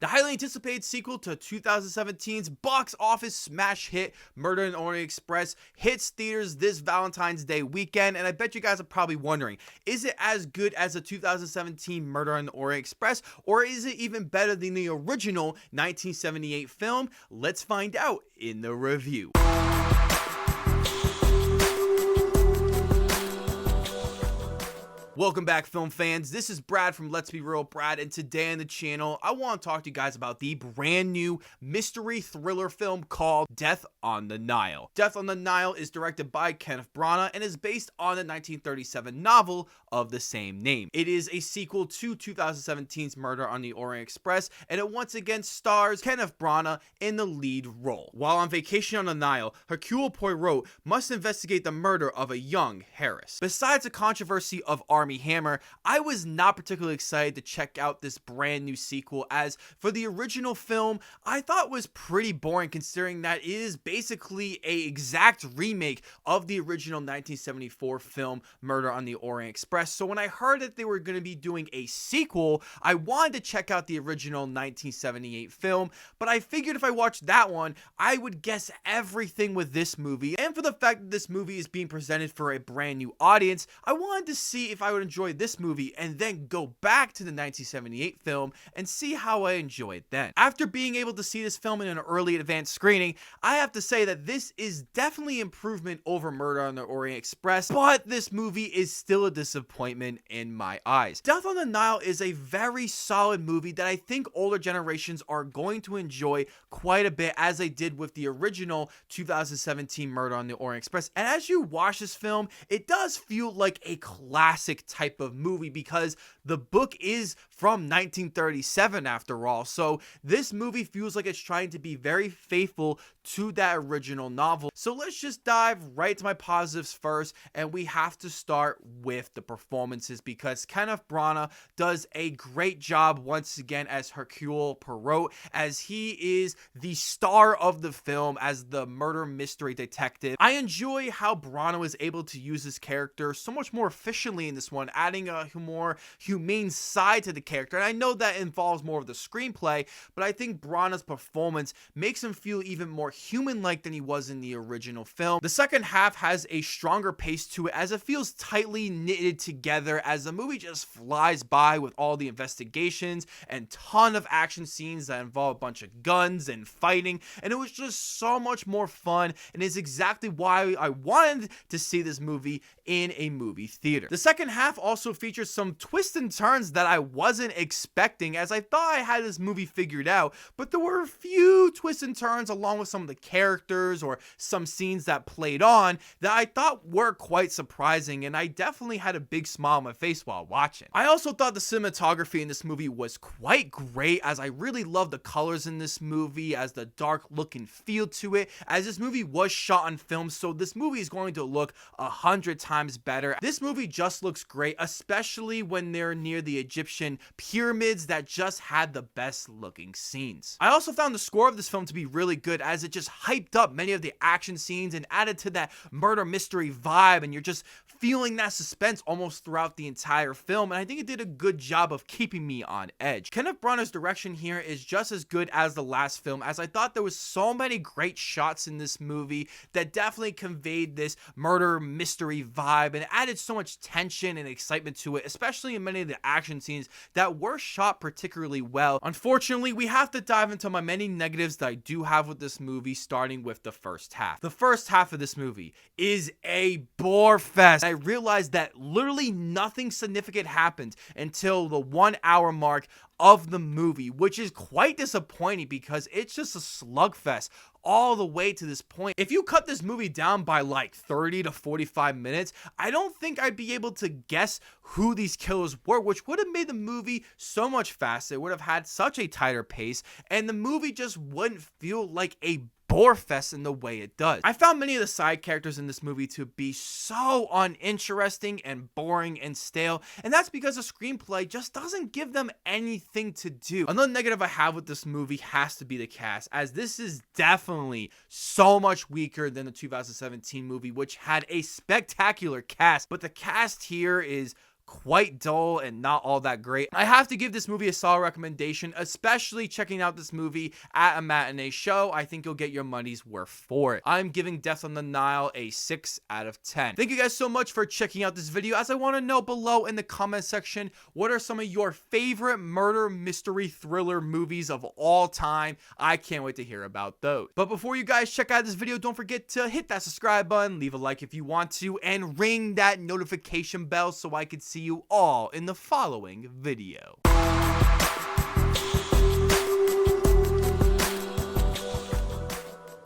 The highly anticipated sequel to 2017's box office smash hit Murder on the Orient Express hits theaters this Valentine's Day weekend, and I bet you guys are probably wondering, is it as good as the 2017 Murder on the Orient Express, or is it even better than the original 1978 film? Let's find out in the review. Welcome back, film fans. This is Brad from Let's Be Real Brad, and today on the channel, I want to talk to you guys about the brand new mystery thriller film called Death on the Nile. Death on the Nile is directed by Kenneth Branagh and is based on the 1937 novel of the same name. It is a sequel to 2017's Murder on the Orient Express, and it once again stars Kenneth Branagh in the lead role. While on vacation on the Nile, Hercule Poirot must investigate the murder of a young Harris. Besides the controversy of Armie Hammer, I was not particularly excited to check out this brand new sequel, as for the original film, I thought was pretty boring considering that it is basically a exact remake of the original 1974 film Murder on the Orient Express. So when I heard that they were going to be doing a sequel, I wanted to check out the original 1978 film, but I figured if I watched that one, I would guess everything with this movie. And for the fact that this movie is being presented for a brand new audience, I wanted to see if I would enjoy this movie and then go back to the 1978 film and see how I enjoy it then. After being able to see this film in an early advanced screening, I have to say that this is definitely improvement over Murder on the Orient Express, but this movie is still a disappointment in my eyes. Death on the Nile is a very solid movie that I think older generations are going to enjoy quite a bit, as they did with the original 2017 Murder on the Orient Express. And as you watch this film, it does feel like a classic type of movie because the book is from 1937 after all. So this movie feels like it's trying to be very faithful to that original novel. So let's just dive right to my positives first, and we have to start with the performances because Kenneth Branagh does a great job once again as Hercule Poirot, as he is the star of the film as the murder mystery detective. I enjoy how Branagh was able to use his character so much more efficiently in this one, adding a more humane side to the character. And I know that involves more of the screenplay, but I think Branagh's performance makes him feel even more human-like than he was in the original film. The second half has a stronger pace to it, as it feels tightly knitted together, as the movie just flies by with all the investigations and ton of action scenes that involve a bunch of guns and fighting, and it was just so much more fun, and is exactly why I wanted to see this movie in a movie theater. The second half also features some twists and turns that I wasn't expecting, as I thought I had this movie figured out, but there were a few twists and turns along with some of the characters or some scenes that played on that I thought were quite surprising, and I definitely had a big smile on my face while watching. I also thought the cinematography in this movie was quite great, as I really love the colors in this movie, as the dark look and feel to it, as this movie was shot on film, so this movie is going to look 100 times better. This movie just looks great, especially when they're near the Egyptian pyramids that just had the best looking scenes. I also found the score of this film to be really good, as it just hyped up many of the action scenes and added to that murder mystery vibe, and you're just feeling that suspense almost throughout the entire film, and I think it did a good job of keeping me on edge. Kenneth Branagh's direction here is just as good as the last film, as I thought there was so many great shots in this movie that definitely conveyed this murder mystery vibe and added so much tension and excitement to it, especially in many of the action scenes that were shot particularly well. Unfortunately, we have to dive into my many negatives that I do have with this movie, starting with the first half. The first half of this movie is a bore fest. I realized that literally nothing significant happened until the 1 hour mark of the movie, which is quite disappointing because it's just a slugfest all the way to this point. If you cut this movie down by like 30 to 45 minutes, I don't think I'd be able to guess who these killers were, which would have made the movie so much faster. It would have had such a tighter pace, and the movie just wouldn't feel like a bore fest in the way it does. I found many of the side characters in this movie to be so uninteresting and boring and stale, and that's because the screenplay just doesn't give them anything to do. Another negative I have with this movie has to be the cast, as this is definitely so much weaker than the 2017 movie, which had a spectacular cast, but the cast here is quite dull and not all that great. I have to give this movie a solid recommendation, especially checking out this movie at a matinee show. I think you'll get your money's worth for it. I'm giving Death on the Nile a 6 out of 10. Thank you guys so much for checking out this video. As I want to know below in the comment section, what are some of your favorite murder mystery thriller movies of all time? I can't wait to hear about those. But before you guys check out this video, don't forget to hit that subscribe button, leave a like if you want to, and ring that notification bell so I can see you all in the following video.